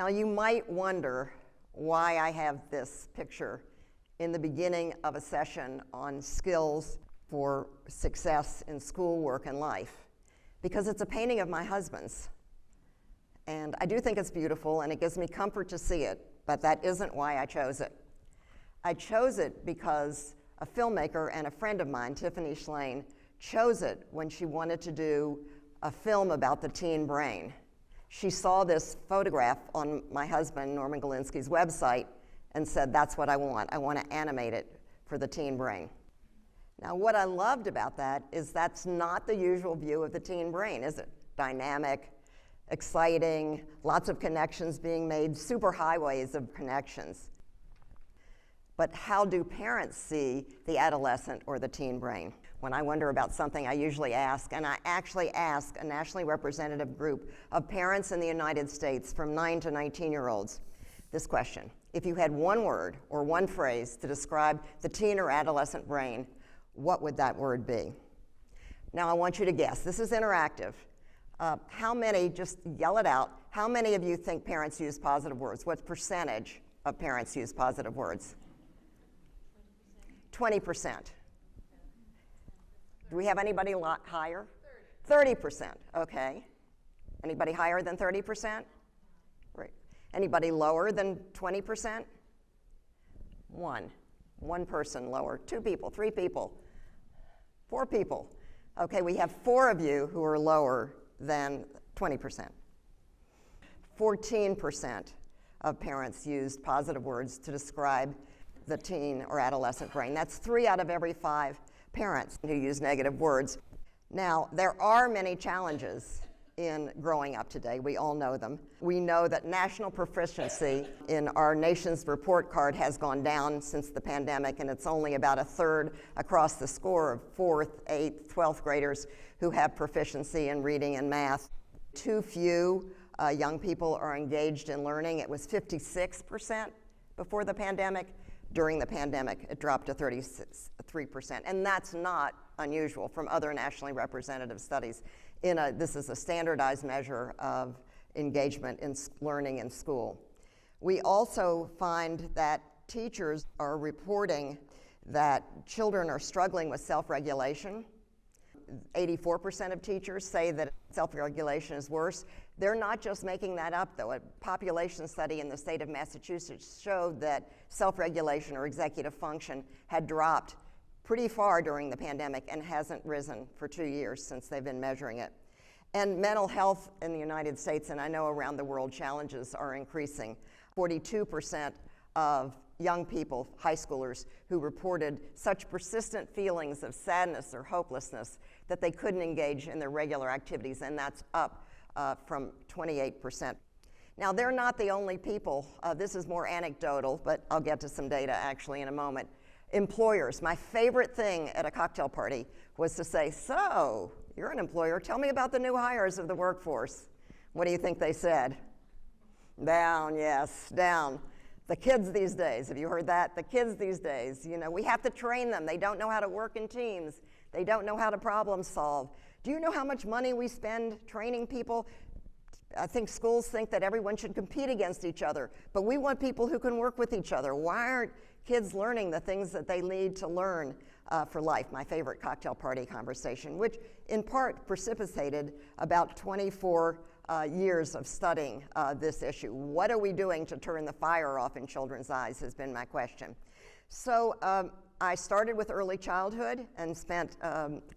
Now you might wonder why I have this picture in the beginning of a session on skills for success in schoolwork and life, because it's a painting of my husband's. And I do think it's beautiful and it gives me comfort to see it, but that isn't why I chose it. I chose it because a filmmaker and a friend of mine, Tiffany Schlane, chose it when she wanted to do a film about the teen brain. She saw this photograph on my husband, Norman Galinsky's website, and said, that's what I want. I want to animate it for the teen brain. Now, what I loved about that is that's not the usual view of the teen brain, is it? Dynamic, exciting, lots of connections being made, superhighways of connections. But how do parents see the adolescent or the teen brain? When I wonder about something, I usually ask, and I actually ask a nationally representative group of parents in the United States from 9 to 19-year-olds this question. If you had one word or one phrase to describe the teen or adolescent brain, what would that word be? Now I want you to guess. This is interactive. How many, just yell it out, how many of you think parents use positive words? What percentage of parents use positive words? 20%. Do we have anybody a lot higher? 30%, okay. Anybody higher than 30%? Right. Anybody lower than 20%? One person lower. 2 people, 3 people, 4 people. Okay, we have 4 of you who are lower than 20%. 14% of parents used positive words to describe the teen or adolescent brain. That's 3 out of every 5 parents who use negative words. Now, there are many challenges in growing up today. We all know them. We know that national proficiency in our nation's report card has gone down since the pandemic, and it's only about 1/3 across the score of 4th, 8th, 12th graders who have proficiency in reading and math. Too few young people are engaged in learning. It was 56% before the pandemic. During the pandemic, it dropped to 33%, and that's not unusual from other nationally representative studies. This is a standardized measure of engagement in learning in school. We also find that teachers are reporting that children are struggling with self-regulation. 84% of teachers say that self-regulation is worse. They're not just making that up, though. A population study in the state of Massachusetts showed that self-regulation or executive function had dropped pretty far during the pandemic and hasn't risen for 2 years since they've been measuring it. And mental health in the United States, and I know around the world, challenges are increasing. 42% of young people, high schoolers, who reported such persistent feelings of sadness or hopelessness that they couldn't engage in their regular activities, and that's up from 28%. Now, they're not the only people. This is more anecdotal, but I'll get to some data actually in a moment. Employers. My favorite thing at a cocktail party was to say, so, you're an employer, tell me about the new hires of the workforce. What do you think they said? Down, yes, down. The kids these days, have you heard that? The kids these days, we have to train them. They don't know how to work in teams. They don't know how to problem solve. Do you know how much money we spend training people? I think schools think that everyone should compete against each other, but we want people who can work with each other. Why aren't kids learning the things that they need to learn for life? My favorite cocktail party conversation, which in part precipitated about 24 years of studying this issue. What are we doing to turn the fire off in children's eyes has been my question. So I started with early childhood and spent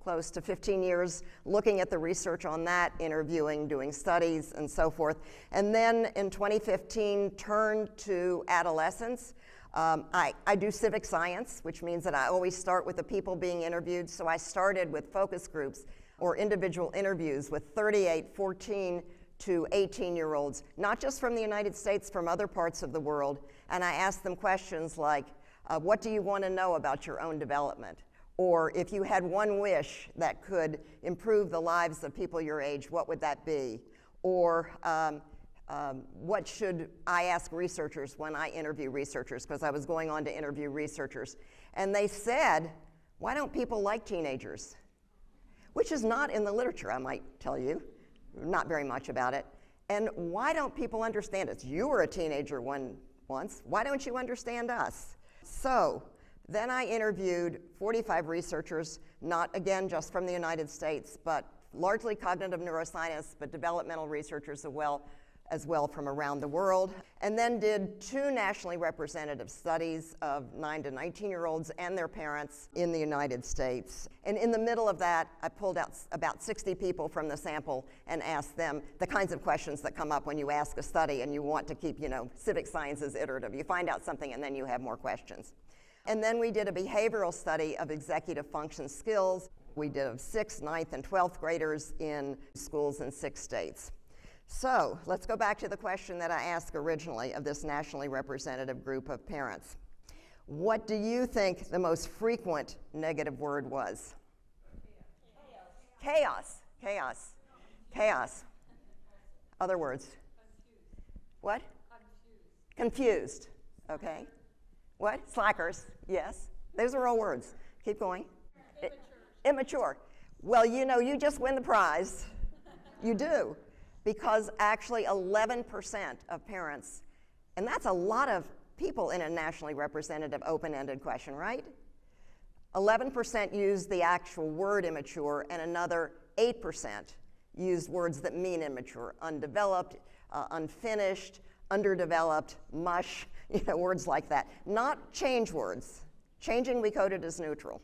close to 15 years looking at the research on that, interviewing, doing studies, and so forth. And then in 2015, turned to adolescence. I do civic science, which means that I always start with the people being interviewed. So I started with focus groups or individual interviews with 38, 14 to 18-year-olds, not just from the United States, from other parts of the world. And I asked them questions like, what do you want to know about your own development? Or if you had one wish that could improve the lives of people your age, what would that be? Or what should I ask researchers when I interview researchers? Because I was going on to interview researchers. And they said, why don't people like teenagers? Which is not in the literature, I might tell you, not very much about it. And why don't people understand us? You were a teenager once. Why don't you understand us? So then I interviewed 45 researchers, not again just from the United States, but largely cognitive neuroscience, but developmental researchers as well from around the world, and then did 2 nationally representative studies of 9 to 19-year-olds and their parents in the United States. And in the middle of that, I pulled out about 60 people from the sample and asked them the kinds of questions that come up when you ask a study and you want to keep, civic sciences iterative. You find out something and then you have more questions. And then we did a behavioral study of executive function skills. We did of 6th, 9th, and 12th graders in schools in 6 states. So let's go back to the question that I asked originally of this nationally representative group of parents. What do you think the most frequent negative word was? Chaos. Chaos. Chaos. Other words? What? Confused. Okay. What? Slackers. Yes. Those are all words. Keep going. Immature. Well, you just win the prize. You do. Because actually 11% of parents, and that's a lot of people in a nationally representative open-ended question, right? 11% used the actual word immature, and another 8% used words that mean immature: undeveloped, unfinished, underdeveloped, mush, words like that. Not change words. Changing we coded as neutral.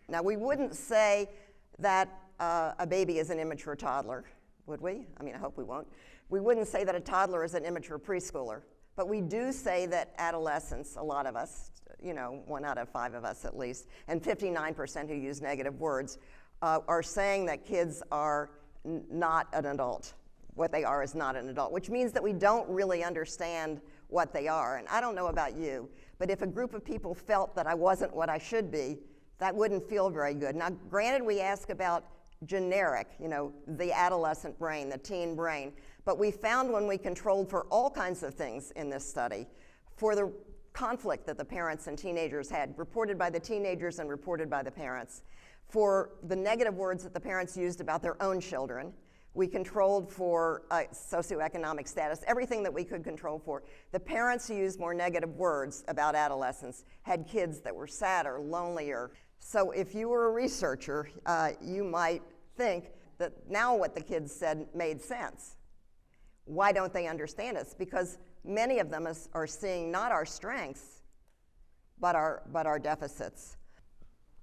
Now, we wouldn't say that a baby is an immature toddler, would we? I mean, I hope we won't. We wouldn't say that a toddler is an immature preschooler, but we do say that adolescents, a lot of us, 1 out of 5 of us at least, and 59% who use negative words, are saying that kids are not an adult. What they are is not an adult, which means that we don't really understand what they are. And I don't know about you, but if a group of people felt that I wasn't what I should be, that wouldn't feel very good. Now, granted, we ask about generic, the adolescent brain, the teen brain. But we found when we controlled for all kinds of things in this study, for the conflict that the parents and teenagers had, reported by the teenagers and reported by the parents, for the negative words that the parents used about their own children, we controlled for socioeconomic status, everything that we could control for. The parents who used more negative words about adolescents had kids that were sadder, lonelier. So if you were a researcher, you might think that now what the kids said made sense. Why don't they understand us? Because many of them are seeing not our strengths, but our deficits.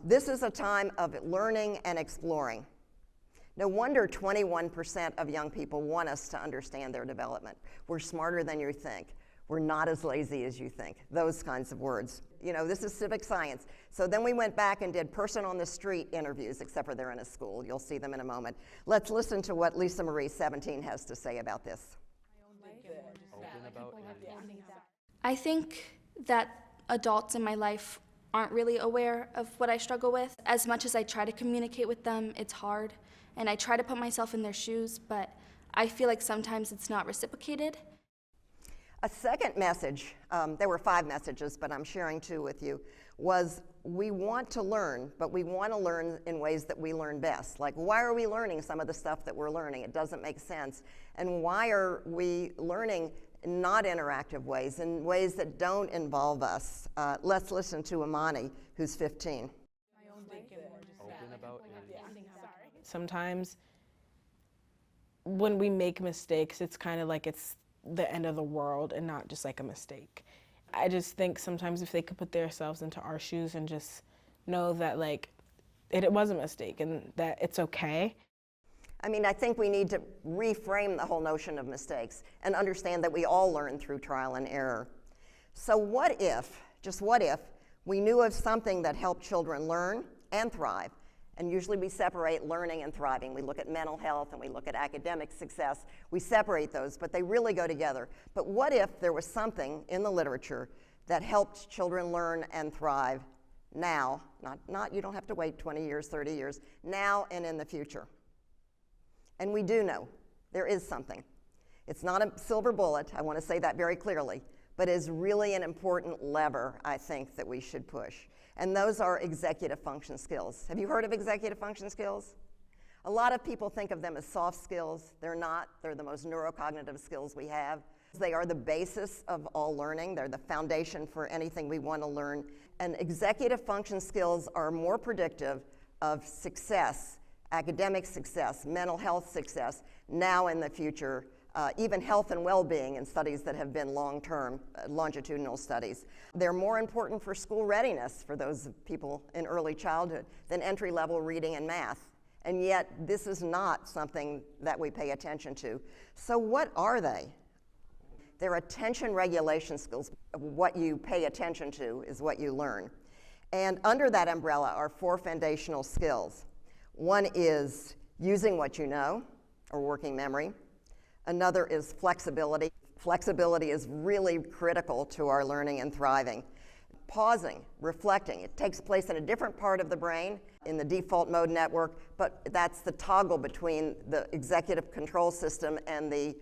This is a time of learning and exploring. No wonder 21% of young people want us to understand their development. We're smarter than you think. We're not as lazy as you think. Those kinds of words. This is civic science. So then we went back and did person on the street interviews, except for they're in a school. You'll see them in a moment. Let's listen to what Lisa Marie, 17, has to say about this. I think that adults in my life aren't really aware of what I struggle with. As much as I try to communicate with them, it's hard. And I try to put myself in their shoes, but I feel like sometimes it's not reciprocated. A second message, there were 5 messages, but I'm sharing 2 with you, was we want to learn, but we want to learn in ways that we learn best. Like, why are we learning some of the stuff that we're learning? It doesn't make sense. And why are we learning in not interactive ways, in ways that don't involve us? Let's listen to Amani, who's 15. Sometimes when we make mistakes, it's kind of like it's the end of the world and not just like a mistake. I just think sometimes if they could put themselves into our shoes and just know that it was a mistake and that it's okay. I mean, I think we need to reframe the whole notion of mistakes and understand that we all learn through trial and error. So what if, just what if, we knew of something that helped children learn and thrive? And usually we separate learning and thriving. We look at mental health and we look at academic success. We separate those, but they really go together. But what if there was something in the literature that helped children learn and thrive now, not you don't have to wait 20 years, 30 years, now and in the future? And we do know there is something. It's not a silver bullet, I want to say that very clearly, but is really an important lever, I think, that we should push. And those are executive function skills. Have you heard of executive function skills? A lot of people think of them as soft skills. They're not. They're the most neurocognitive skills we have. They are the basis of all learning. They're the foundation for anything we want to learn. And executive function skills are more predictive of success, academic success, mental health success, now in the future, even health and well-being in studies that have been long-term, longitudinal studies. They're more important for school readiness for those people in early childhood than entry-level reading and math. And yet, this is not something that we pay attention to. So what are they? They're attention regulation skills. What you pay attention to is what you learn. And under that umbrella are 4 foundational skills. One is using what you know, or working memory. Another is flexibility. Flexibility is really critical to our learning and thriving. Pausing, reflecting. It takes place in a different part of the brain, in the default mode network, but that's the toggle between the executive control system and the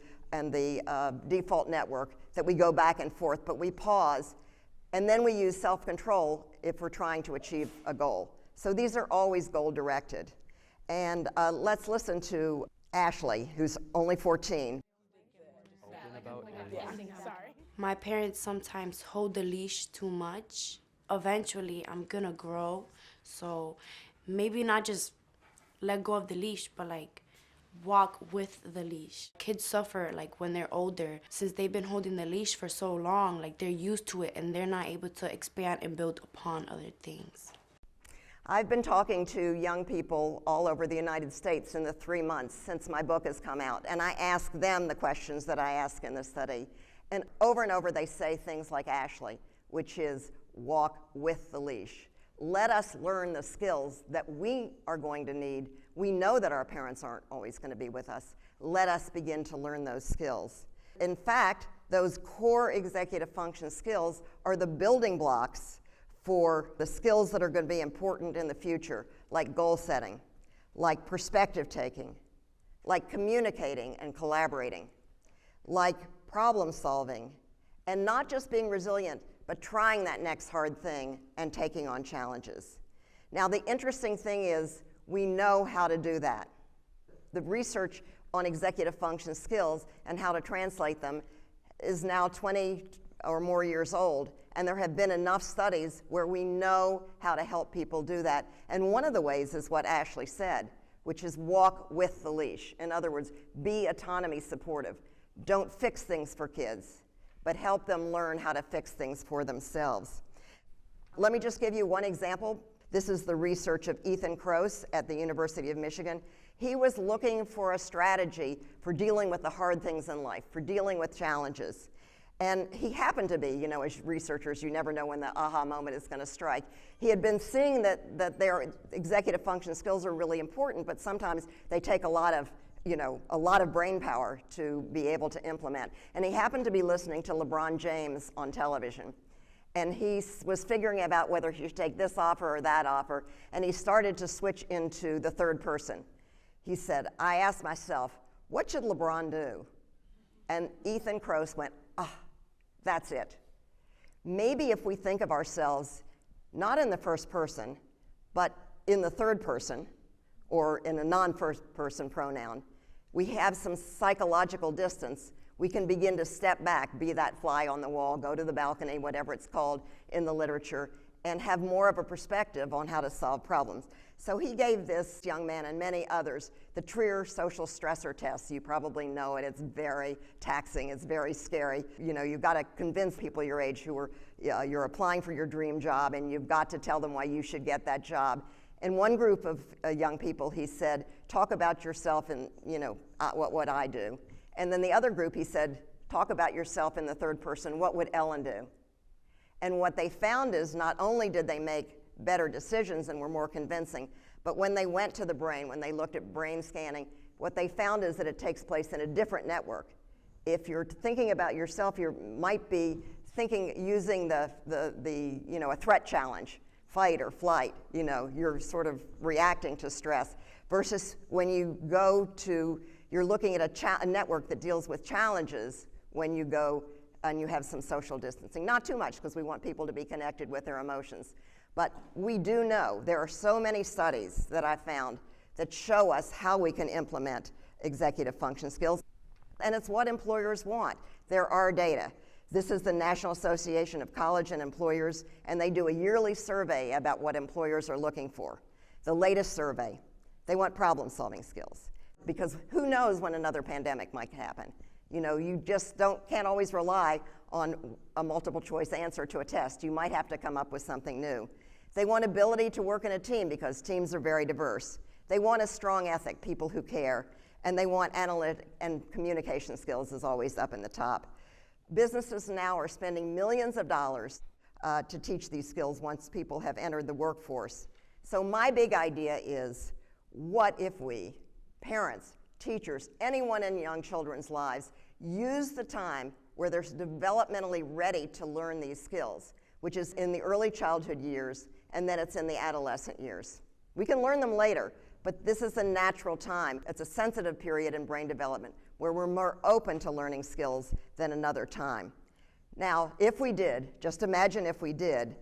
default network that we go back and forth, but we pause, and then we use self-control if we're trying to achieve a goal. So these are always goal-directed. And let's listen to Ashley, who's only 14. My parents sometimes hold the leash too much. Eventually, I'm gonna grow, so maybe not just let go of the leash, but like walk with the leash. Kids suffer like when they're older, since they've been holding the leash for so long, like they're used to it and they're not able to expand and build upon other things. I've been talking to young people all over the United States in the 3 months since my book has come out, and I ask them the questions that I ask in the study. And over they say things like Ashley, which is walk with the leash. Let us learn the skills that we are going to need. We know that our parents aren't always going to be with us. Let us begin to learn those skills. In fact, those core executive function skills are the building blocks for the skills that are going to be important in the future, like goal setting, like perspective taking, like communicating and collaborating, like problem solving, and not just being resilient, but trying that next hard thing and taking on challenges. Now, the interesting thing is we know how to do that. The research on executive function skills and how to translate them is now 20 or more years old, and there have been enough studies where we know how to help people do that. And one of the ways is what Ashley said, which is walk with the leash. In other words, be autonomy supportive. Don't fix things for kids, but help them learn how to fix things for themselves. Let me just give you one example. This is the research of Ethan Kroos at the University of Michigan. He was looking for a strategy for dealing with the hard things in life, for dealing with challenges. And he happened to be, as researchers, you never know when the aha moment is going to strike. He had been seeing that their executive function skills are really important, but sometimes they take a lot of brain power to be able to implement. And he happened to be listening to LeBron James on television. And he was figuring out whether he should take this offer or that offer. And he started to switch into the third person. He said, I asked myself, what should LeBron do? And Ethan Kroos went, that's it. Maybe if we think of ourselves not in the first person, but in the third person, or in a non-first person pronoun, we have some psychological distance. We can begin to step back, be that fly on the wall, go to the balcony, whatever it's called in the literature, and have more of a perspective on how to solve problems. So he gave this young man and many others the Trier social stressor test. You probably know it. It's very taxing. It's very scary. You've got to convince people your age who are, you're applying for your dream job, and you've got to tell them why you should get that job. In one group of young people, he said, talk about yourself and, what would I do? And then the other group, he said, talk about yourself in the third person. What would Ellen do? And what they found is not only did they make better decisions and were more convincing, but when they went to the brain, when they looked at brain scanning, what they found is that it takes place in a different network. If you're thinking about yourself, you might be using a threat challenge, fight or flight, you're sort of reacting to stress, versus when you're looking at a network that deals with challenges when you go and you have some social distancing. Not too much, because we want people to be connected with their emotions. But we do know, there are so many studies that I found that show us how we can implement executive function skills. And it's what employers want. There are data. This is the National Association of College and Employers, and they do a yearly survey about what employers are looking for. The latest survey, they want problem-solving skills, because who knows when another pandemic might happen. You know, you just can't always rely on a multiple choice answer to a test. You might have to come up with something new. They want ability to work in a team, because teams are very diverse. They want a strong ethic, people who care, and they want analytic and communication skills is always up in the top. Businesses now are spending millions of dollars to teach these skills once people have entered the workforce. So my big idea is, what if we, parents, teachers, anyone in young children's lives, use the time where they're developmentally ready to learn these skills, which is in the early childhood years, and then it's in the adolescent years. We can learn them later, but this is a natural time. It's a sensitive period in brain development where we're more open to learning skills than another time. Now, if we did, just imagine if we did,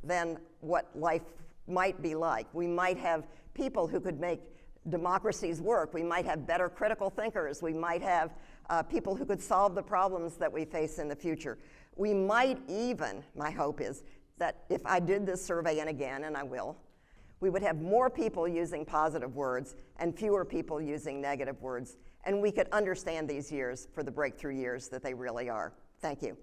then what life might be like. We might have people who could make democracies work. We might have better critical thinkers. We might have people who could solve the problems that we face in the future. We might even, my hope is, that if I did this survey, and again, and I will, we would have more people using positive words and fewer people using negative words, and we could understand these years for the breakthrough years that they really are. Thank you.